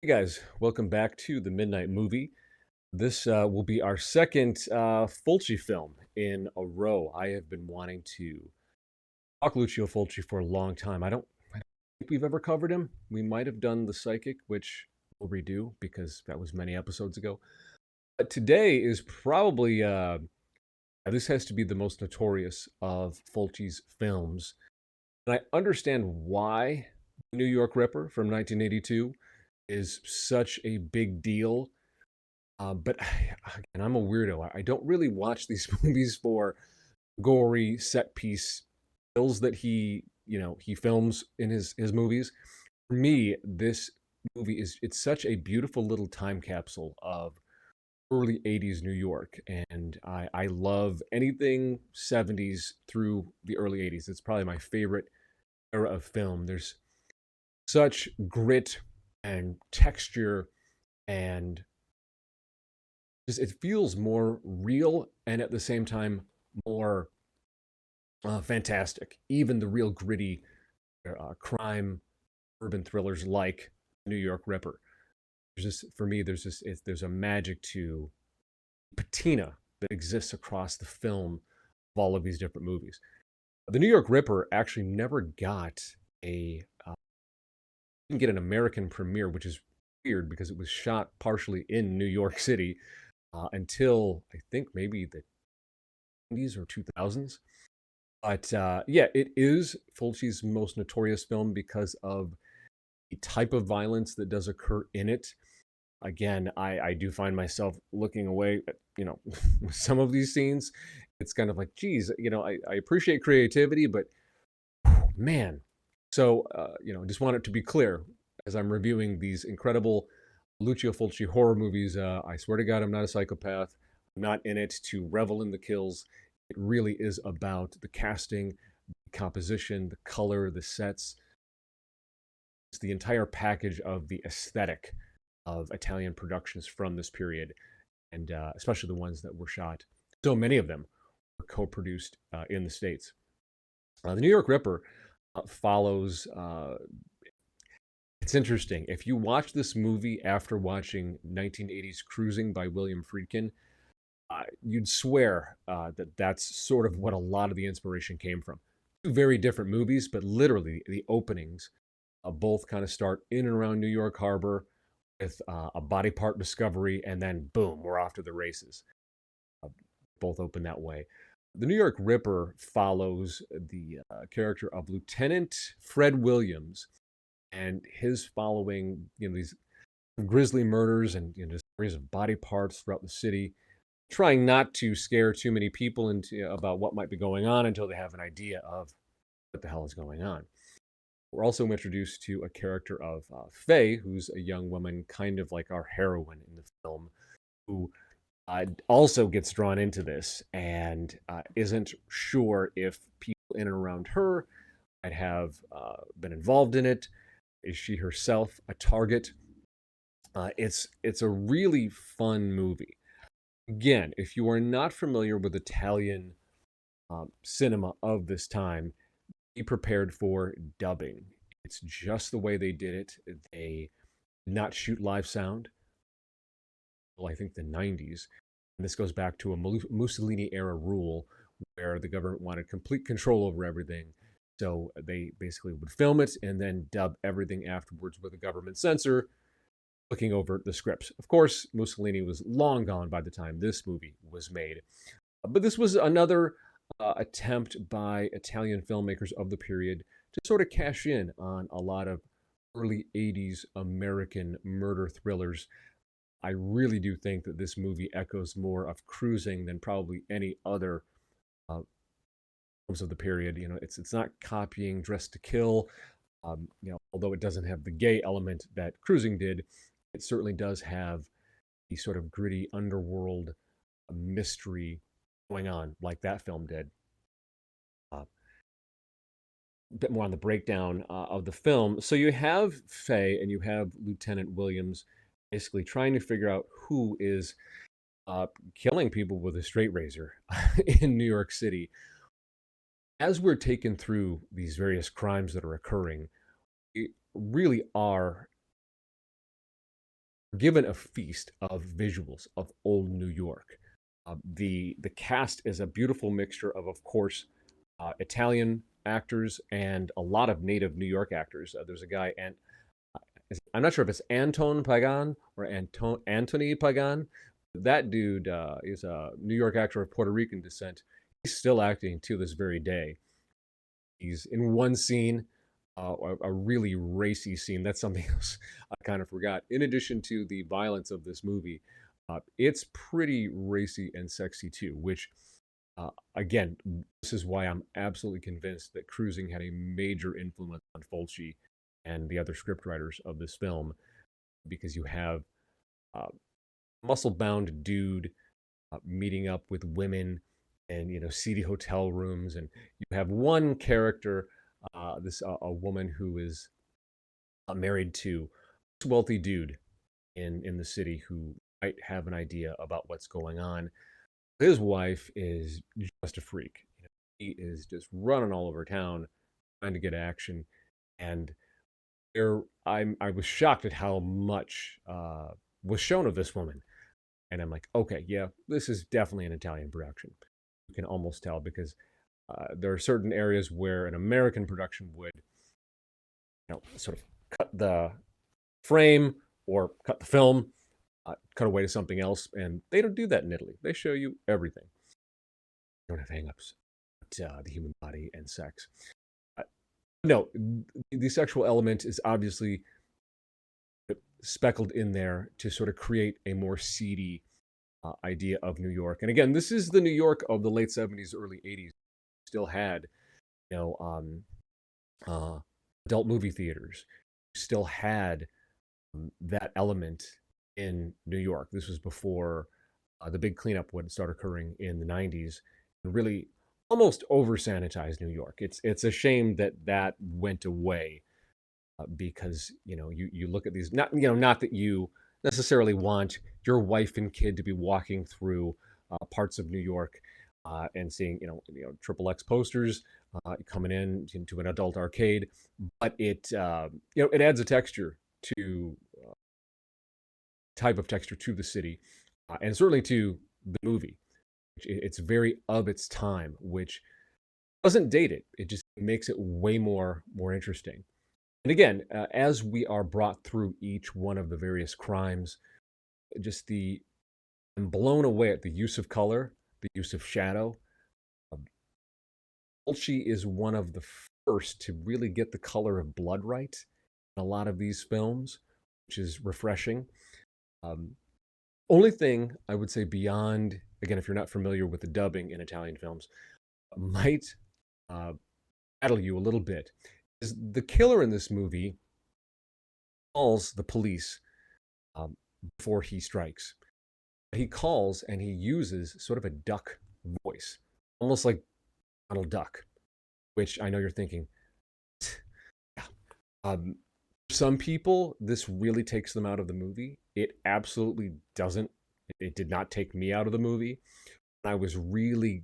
Hey guys, welcome back to the Midnight Movie. This will be our second Fulci film in a row. I have been wanting to talk Lucio Fulci for a long time. I don't think we've ever covered him. We might have done The Psychic, which we'll redo because that was many episodes ago. But today is probably, this has to be the most notorious of Fulci's films. And I understand why The New York Ripper from 1982 is such a big deal. But again, I'm a weirdo. I don't really watch these movies for gory set piece kills that he films in his movies. For me, this movie it's such a beautiful little time capsule of early 80s New York, and I love anything 70s through the early 80s. It's probably my favorite era of film. There's such grit and texture, and just it feels more real and at the same time more fantastic. Even the real gritty crime urban thrillers like New York Ripper. There's just for me, there's a magic to patina that exists across the film of all of these different movies. The New York Ripper actually never got a didn't get an American premiere, which is weird because it was shot partially in New York City until I think maybe the 90s or 2000s. But yeah, it is Fulci's most notorious film because of the type of violence that does occur in it. Again, I do find myself looking away at, with some of these scenes. It's kind of like, geez, I appreciate creativity, but man. So, just want it to be clear as I'm reviewing these incredible Lucio Fulci horror movies. I swear to God, I'm not a psychopath. I'm not in it to revel in the kills. It really is about the casting, the composition, the color, the sets. It's the entire package of the aesthetic of Italian productions from this period, and especially the ones that were shot. So many of them were co-produced in the States. The New York Ripper follows. It's interesting. If you watch this movie after watching 1980s Cruising by William Friedkin, you'd swear that that's sort of what a lot of the inspiration came from. Two very different movies, but literally the openings both kind of start in and around New York Harbor with a body part discovery, and then boom, we're off to the races. Uh, Both open that way. The New York Ripper follows the character of Lieutenant Fred Williams and his following, these grisly murders and just series of body parts throughout the city, trying not to scare too many people into about what might be going on until they have an idea of what the hell is going on. We're also introduced to a character of Faye, who's a young woman, kind of like our heroine in the film, who also gets drawn into this and isn't sure if people in and around her might have been involved in it. Is she herself a target? It's a really fun movie. Again, if you are not familiar with Italian cinema of this time, be prepared for dubbing. It's just the way they did it. They did not shoot live sound. Well, I think the 90s. And this goes back to a Mussolini era rule where the government wanted complete control over everything. So they basically would film it and then dub everything afterwards with a government censor looking over the scripts. Of course, Mussolini was long gone by the time this movie was made. But this was another attempt by Italian filmmakers of the period to sort of cash in on a lot of early 80s American murder thrillers. I really do think that this movie echoes more of Cruising than probably any other uh, films of the period. It's not copying Dress to Kill. Although it doesn't have the gay element that Cruising did, it certainly does have the sort of gritty underworld mystery going on like that film did. A bit more on the breakdown of the film. So you have Faye and you have Lieutenant Williams basically trying to figure out who is killing people with a straight razor in New York City. As we're taken through these various crimes that are occurring, we really are given a feast of visuals of old New York. The cast is a beautiful mixture of course, Italian actors and a lot of native New York actors. There's a guy, and I'm not sure if it's Anton Pagan or Anthony Pagan. That dude is a New York actor of Puerto Rican descent. He's still acting to this very day. He's in one scene, a really racy scene. That's something else I kind of forgot. In addition to the violence of this movie, it's pretty racy and sexy too, which, again, this is why I'm absolutely convinced that cruising had a major influence on Fulci and the other scriptwriters of this film, because you have a muscle-bound dude meeting up with women and seedy hotel rooms, and you have one character, this a woman who is married to a wealthy dude in the city who might have an idea about what's going on. His wife is just a freak. He is just running all over town trying to get action, and I was shocked at how much was shown of this woman, and I'm like, okay, yeah, this is definitely an Italian production. You can almost tell because there are certain areas where an American production would, sort of cut the frame or cut the film, cut away to something else, and they don't do that in Italy. They show you everything. They don't have hangups, but the human body and sex. Uh, no, the sexual element is obviously speckled in there to sort of create a more seedy idea of New York. And again, this is the New York of the late 70s, early 80s. Still had, you know, uh, adult movie theaters. Still had that element in New York. This was before the big cleanup would start occurring in the 90s and really almost over sanitized New York. It's a shame that that went away, because you look at these, not that you necessarily want your wife and kid to be walking through parts of New York and seeing triple X posters coming in into an adult arcade, but it adds a texture to type of texture to the city, and certainly to the movie. It's very of its time, which doesn't date it. It just makes it way more interesting. And again, as we are brought through each one of the various crimes, just I'm blown away at the use of color, the use of shadow. Um, Fulci is one of the first to really get the color of blood right in a lot of these films, which is refreshing. Um, Only thing I would say beyond, again, if you're not familiar with the dubbing in Italian films, might uh, battle you a little bit, is the killer in this movie calls the police um, before he strikes. He calls and he uses sort of a duck voice, almost like Donald Duck, which I know you're thinking, yeah. Some people, this really takes them out of the movie. It absolutely doesn't. It did not take me out of the movie. I was really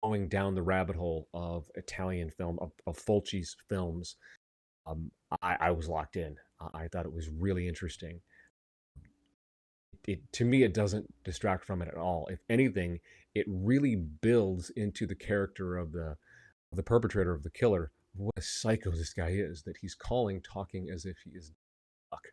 going down the rabbit hole of Italian film, of Fulci's films. I was locked in. I thought it was really interesting. To me, it doesn't distract from it at all. If anything, it really builds into the character of the perpetrator, of the killer. What a psycho this guy is, that he's talking as if he is Duck,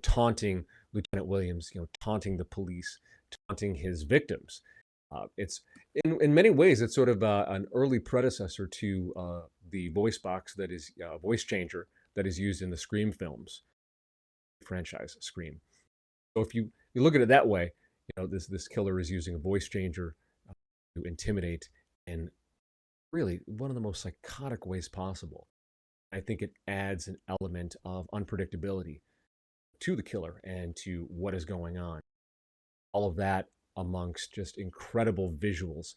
taunting Lieutenant Williams, taunting the police, taunting his victims. It's in many ways, it's sort of an early predecessor to the voice box that is voice changer that is used in the Scream films franchise, Scream. So if you look at it that way, this killer is using a voice changer to intimidate in really one of the most psychotic ways possible. I think it adds an element of unpredictability to the killer and to what is going on. All of that amongst just incredible visuals,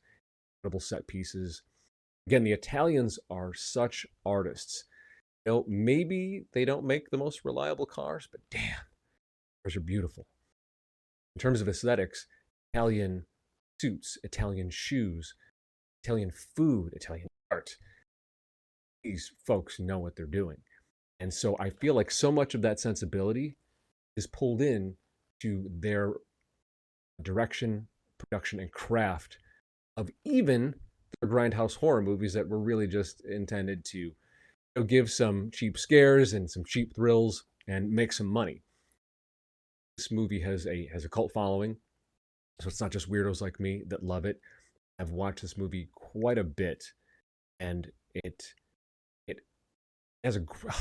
incredible set pieces. Again, the Italians are such artists. Maybe they don't make the most reliable cars, but damn, cars are beautiful. In terms of aesthetics, Italian suits, Italian shoes, Italian food, Italian art. These folks know what they're doing. And so I feel like so much of that sensibility is pulled in to their direction, production, and craft of even the grindhouse horror movies that were really just intended to give some cheap scares and some cheap thrills and make some money. This movie has a cult following, so it's not just weirdos like me that love it. I've watched this movie quite a bit, and it has a. I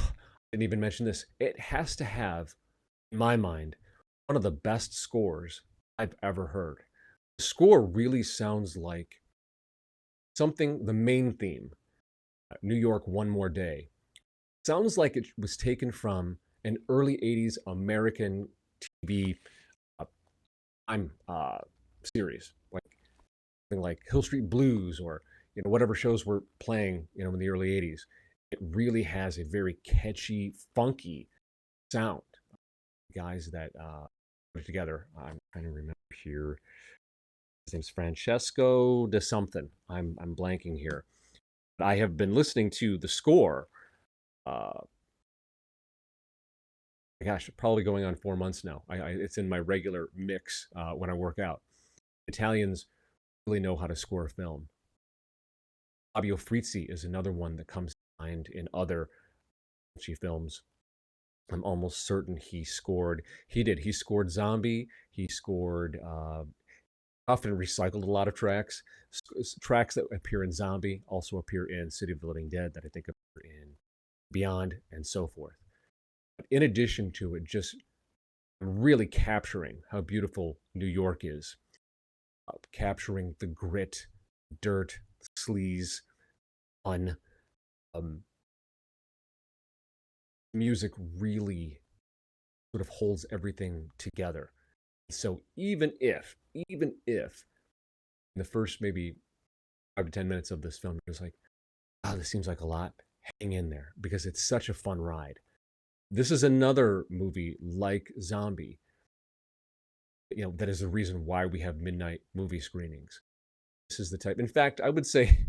didn't even mention this. It has to have, in my mind, one of the best scores I've ever heard. The score really sounds like something. The main theme, New York, One More Day, sounds like it was taken from an early '80s American TV uh, time series, like something like Hill Street Blues or whatever shows were playing in the early '80s. It really has a very catchy, funky sound. Guys that put it together. I'm trying to remember here. His name's Francesco de something. I'm blanking here. But I have been listening to the score. Uh, Gosh, probably going on 4 months now. It's in my regular mix when I work out. Italians really know how to score a film. Fabio Frizzi is another one that comes to mind in other films. I'm almost certain he scored. He did. He scored Zombie. He scored. Often recycled a lot of tracks. Tracks that appear in Zombie also appear in City of the Living Dead. That I think appear in Beyond and so forth. But in addition to it, just really capturing how beautiful New York is, capturing the grit, dirt, sleaze, fun. Um, Music really sort of holds everything together. So even if in the first maybe 5 to 10 minutes of this film, you're just like, oh, this seems like a lot, hang in there because it's such a fun ride. This is another movie like Zombie, that is the reason why we have midnight movie screenings. This is the type. In fact, I would say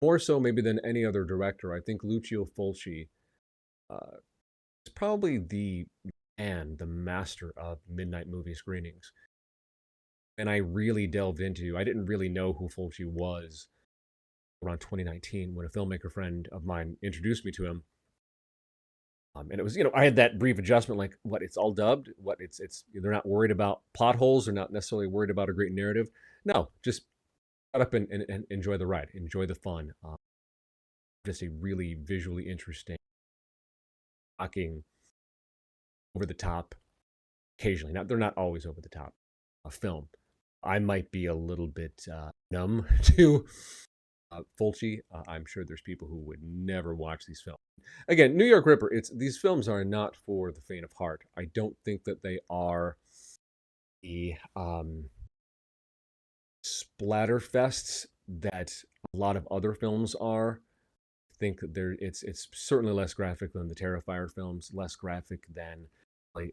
more so maybe than any other director. I think Lucio Fulci uh, is probably the master of midnight movie screenings. And I really delved into. I didn't really know who Fulci was around 2019 when a filmmaker friend of mine introduced me to him. And it was, I had that brief adjustment, like, what, it's all dubbed? What, it's they're not worried about plot holes. They're not necessarily worried about a great narrative. No, just shut up and enjoy the ride, enjoy the fun. Just a really visually interesting, shocking, over the top, occasionally. Now, they're not always over the top, a film. I might be a little bit numb to Fulci. I'm sure there's people who would never watch these films. Again, New York Ripper. These films are not for the faint of heart. I don't think that they are the splatter fests that a lot of other films are. I think that it's certainly less graphic than the Terrifier films, less graphic than like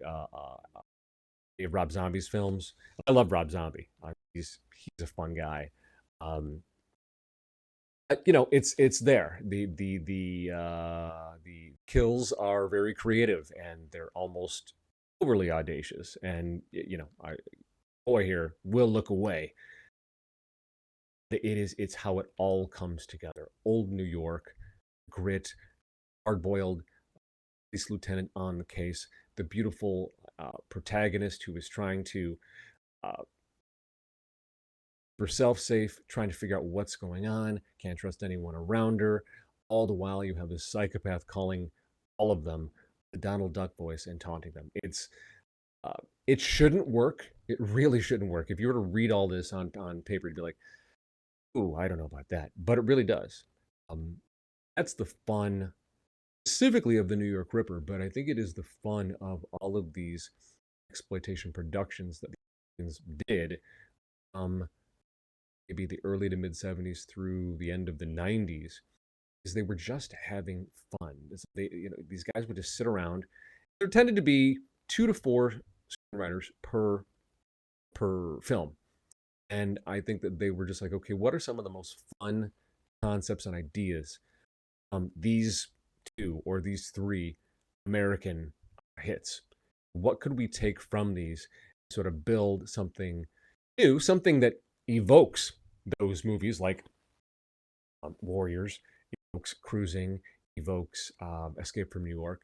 Rob Zombie's films. I love Rob Zombie. He's a fun guy. Um, it's there. The kills are very creative and they're almost overly audacious. And I boy here will look away. It's how it all comes together. Old New York, grit, hard boiled police lieutenant on the case, the beautiful protagonist who is trying to uh, herself safe, trying to figure out what's going on, can't trust anyone around her. All the while, you have this psychopath calling all of them the Donald Duck voice and taunting them. Uh, it shouldn't work. It really shouldn't work. If you were to read all this on paper, you'd be like, "Ooh, I don't know about that," but it really does. Um, that's the fun, specifically of the New York Ripper, but I think it is the fun of all of these exploitation productions that the did. Maybe the early to mid '70s through the end of the '90s, is they were just having fun. These guys would just sit around. There tended to be 2 to 4 screenwriters per film, and I think that they were just like, okay, what are some of the most fun concepts and ideas? These two or these three American hits. What could we take from these, sort of build something new, something that evokes those movies like Warriors, evokes Cruising, evokes Escape from New York,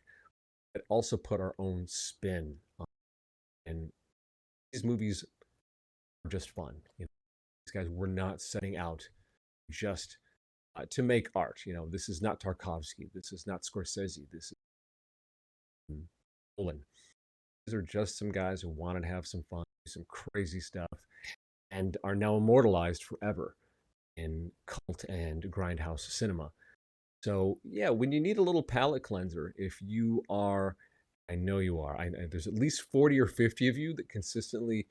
but also put our own spin on. And these movies are just fun. These guys were not setting out just to make art. This is not Tarkovsky. This is not Scorsese. This is Nolan. These are just some guys who wanted to have some fun, some crazy stuff, and are now immortalized forever in cult and grindhouse cinema. So yeah, when you need a little palate cleanser, if you are, I know you are. There's at least 40 or 50 of you that consistently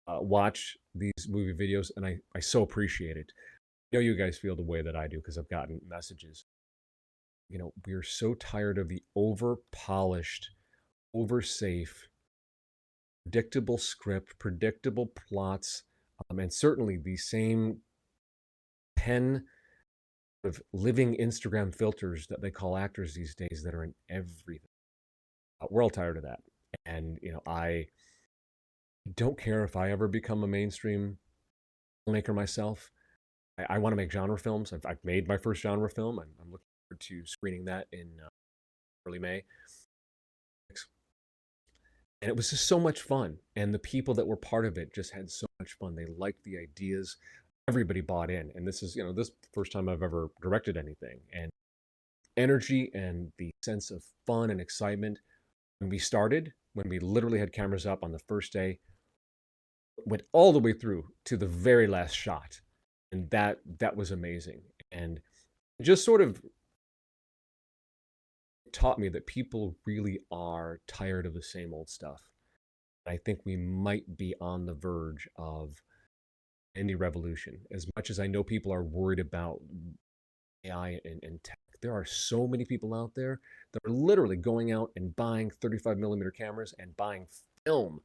watch these movie videos, and I so appreciate it. I know you guys feel the way that I do because I've gotten messages. We're so tired of the over polished, over safe, predictable script, predictable plots, and certainly the same 10 of living Instagram filters that they call actors these days that are in everything. We're all tired of that. And, I don't care if I ever become a mainstream filmmaker myself. I want to make genre films. I've made my first genre film. I'm looking forward to screening that in early May. And it was just so much fun. And the people that were part of it just had so much fun. They liked the ideas. Everybody bought in. And this is, this first time I've ever directed anything. And energy and the sense of fun and excitement when we started, when we literally had cameras up on the first day, went all the way through to the very last shot. And that was amazing. And just sort of taught me that people really are tired of the same old stuff. I think we might be on the verge of indie revolution. As much as I know people are worried about AI and tech, there are so many people out there that are literally going out and buying 35 millimeter cameras and buying film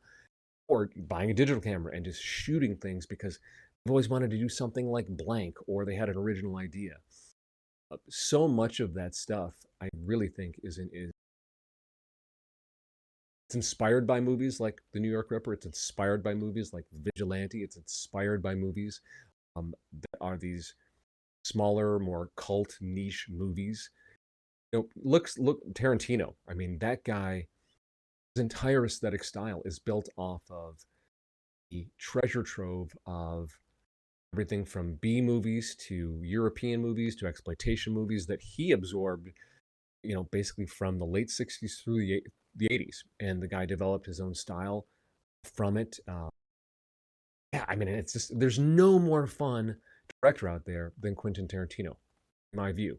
or buying a digital camera and just shooting things because they've always wanted to do something like blank or they had an original idea. So much of that stuff, I really think, it's inspired by movies like The New York Ripper. It's inspired by movies like Vigilante. It's inspired by movies that are these smaller, more cult niche movies. Look Tarantino. I mean, that guy, his entire aesthetic style is built off of the treasure trove of everything from B movies to European movies to exploitation movies that he absorbed, basically from the late 60s through the 80s. And the guy developed his own style from it. Yeah, I mean, it's just, there's no more fun director out there than Quentin Tarantino, in my view.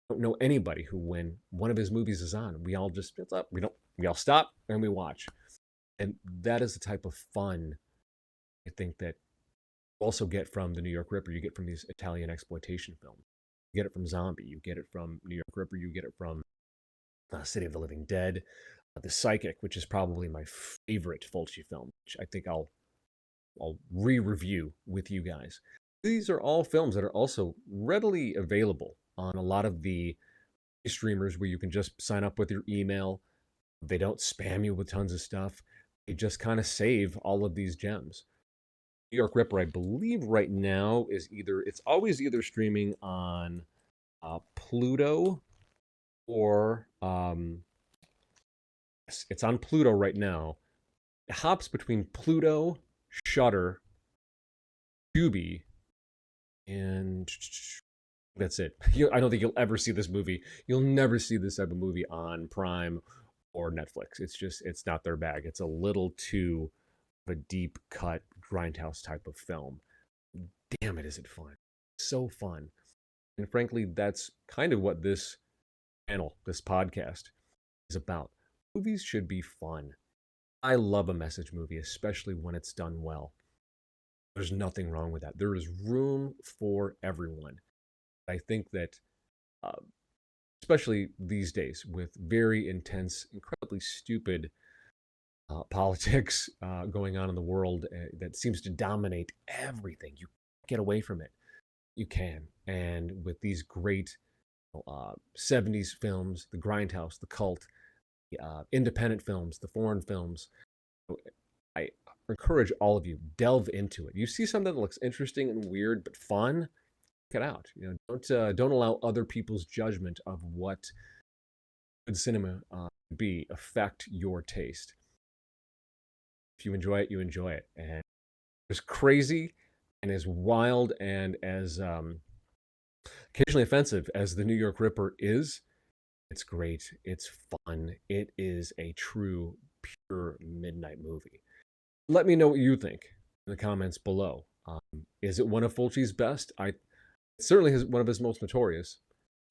I don't know anybody who, when one of his movies is on, we all just, it's up. We all stop and we watch. And that is the type of fun I think that you also get from The New York Ripper. You get from these Italian exploitation films. You get it from Zombie. You get it from New York Ripper. You get it from City of the Living Dead. The Psychic, which is probably my favorite Fulci film, which I think I'll re-review with you guys. These are all films that are also readily available on a lot of the streamers where you can just sign up with your email. They don't spam you with tons of stuff. They just kind of save all of these gems. New York Ripper, I believe right now it's always either streaming on Pluto or it's on Pluto right now. It hops between Pluto, Shutter, Tubi, and that's it. I don't think you'll ever see this movie. You'll never see this type of movie on Prime or Netflix. It's not their bag. It's a little too of a deep cut grindhouse type of film. Damn it, is it fun? So fun. And frankly, that's kind of what this channel, this podcast, is about. Movies should be fun. I love a message movie, especially when it's done well. There's nothing wrong with that. There is room for everyone. I think that, uh, especially these days, with very intense, incredibly stupid politics going on in the world that seems to dominate everything, you get away from it. You can. And with these great 70s films, the grindhouse, the cult, independent films, the foreign films. I encourage all of you, delve into it. You see something that looks interesting and weird but fun, check it out. Don't allow other people's judgment of what good cinema be affect your taste. If you enjoy it, you enjoy it. And as crazy and as wild and as occasionally offensive as the New York Ripper is, it's great. It's fun. It is a true, pure midnight movie. Let me know what you think in the comments below. Is it one of Fulci's best? It certainly is one of his most notorious.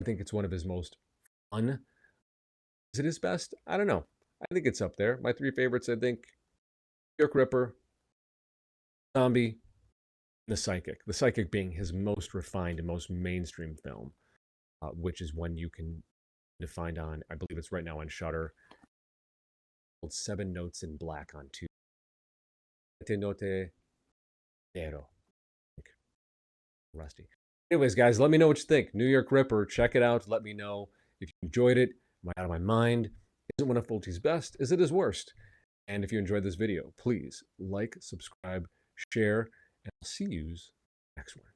I think it's one of his most fun. Is it his best? I don't know. I think it's up there. My three favorites, I think, New York Ripper, Zombie, The Psychic. The Psychic being his most refined and most mainstream film, which is one you can find on, I believe it's right now on Shudder. Called Seven Notes in Black on Tuesday. Note Zero. Rusty. Anyways, guys, let me know what you think. New York Ripper, check it out. Let me know if you enjoyed it. Am I out of my mind? Is it one of Fulci's best? Is it his worst? And if you enjoyed this video, please like, subscribe, share, and I'll see you next one.